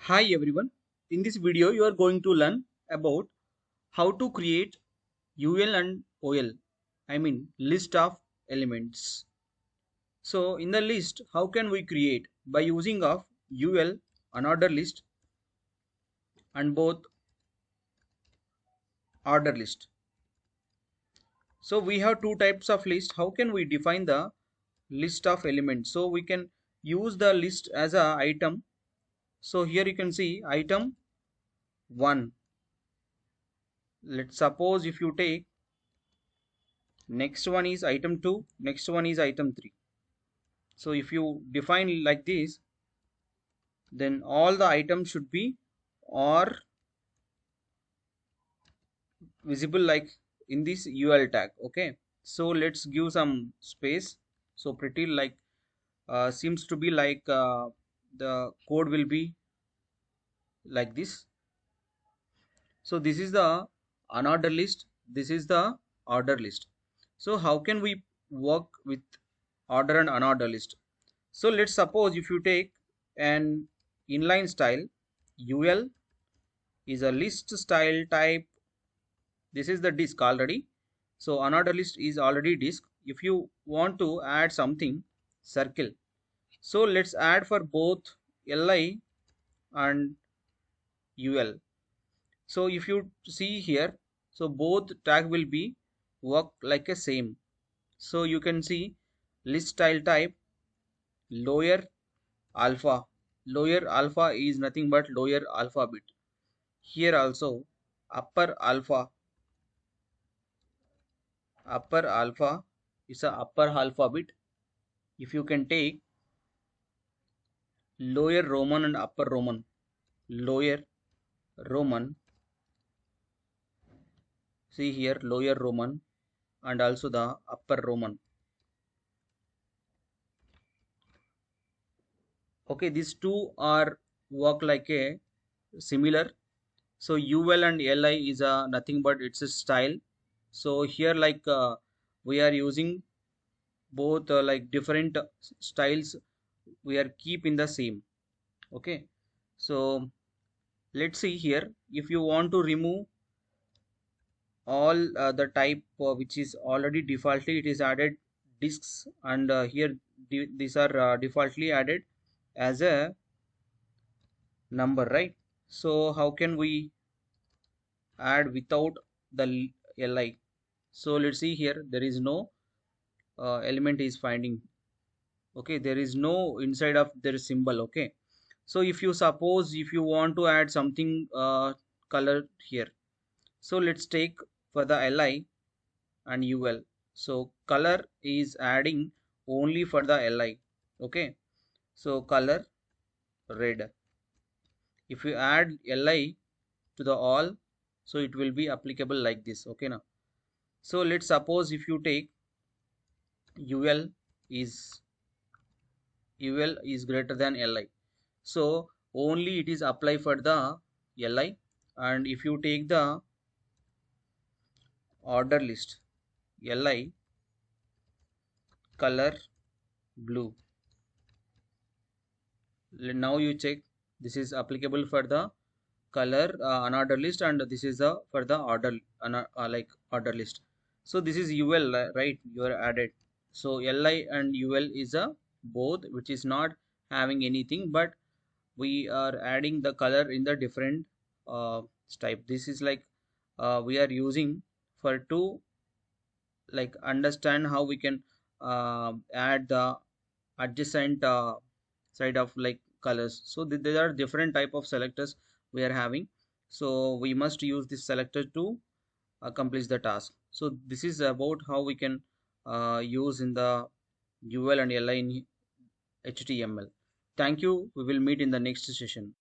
Hi everyone. In this video you are going to learn about how to create UL and OL. I mean list of elements. So in the list how can we create? By using of UL unordered list and both order list. So we have two types of list. How can we define the list of elements? So we can use the list as a item. So here you can see item 1. Let's suppose if you take next one is item 2, next one is item 3. So if you define like this, then all the items should be or visible like in this UL tag. Okay, so let's give some space. So pretty like seems to be like the code will be like this. So this is the unordered list, this is the order list. So how can we work with order and unordered list? So let's suppose if you take an inline style, UL is a list style type. This is the disk already. So unordered list is already disk. If you want to add something, circle. So let's add for both LI and UL. So if you see here, so both tag will be work like a same. So you can see list style type lower alpha. Lower alpha is nothing but lower alphabet. Here also upper alpha is a upper alphabet. If you can take lower Roman and upper Roman, lower Roman, see here lower Roman and also the upper Roman. Okay, these two are work like a similar. So UL and LI is a nothing but it's a style. So here like we are using both like different styles we are keep in the same. Okay, so let's see here if you want to remove all the type which is already defaultly it is added disks and here these are defaultly added as a number, right? So how can we add without the li? So let's see here there is no element is finding. Okay, there is no inside of their symbol. Okay, so if you suppose if you want to add something color here, so let's take for the li and ul. So color is adding only for the li. Okay, so color red. If you add li to the all, so it will be applicable like this. Okay, now so let's suppose if you take ul is ul is greater than li, so only it is apply for the li. And if you take the order list li color blue, now you check this is applicable for the color unordered list and this is the for the order like order list. So this is ul right you are added. So li and ul is a both which is not having anything, but we are adding the color in the different type. This is like we are using for to like understand how we can add the adjacent side of like colors. So there are different type of selectors we are having, so we must use this selector to accomplish the task. So this is about how we can use in the ul and li in html. Thank you, we will meet in the next session.